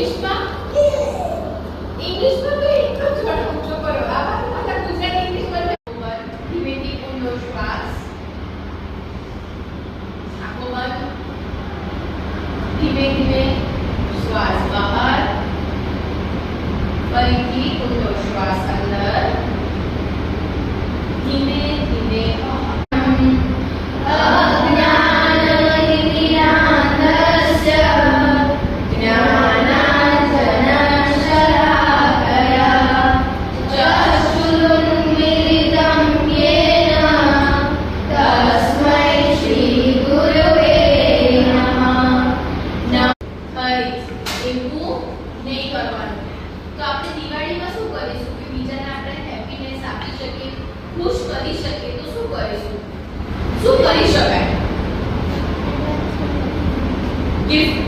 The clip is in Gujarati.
ઇંગ્લિશમાં તો એક જ ઝડપ ઊંચો કરો. આ વાત માતા ગુજરાતી ઇંગ્લિશમાં ધીમેથી ઊંડો શ્વાસ. આંખો બંધ. ધીમે ધીમે શ્વાસ બહાર. ફરીથી ઊંડો શ્વાસ અંદર. ધીમે ધીમે ખુશ કરી શકે તો શું કરીશું? શું કરી શકાય? ગિફ્ટ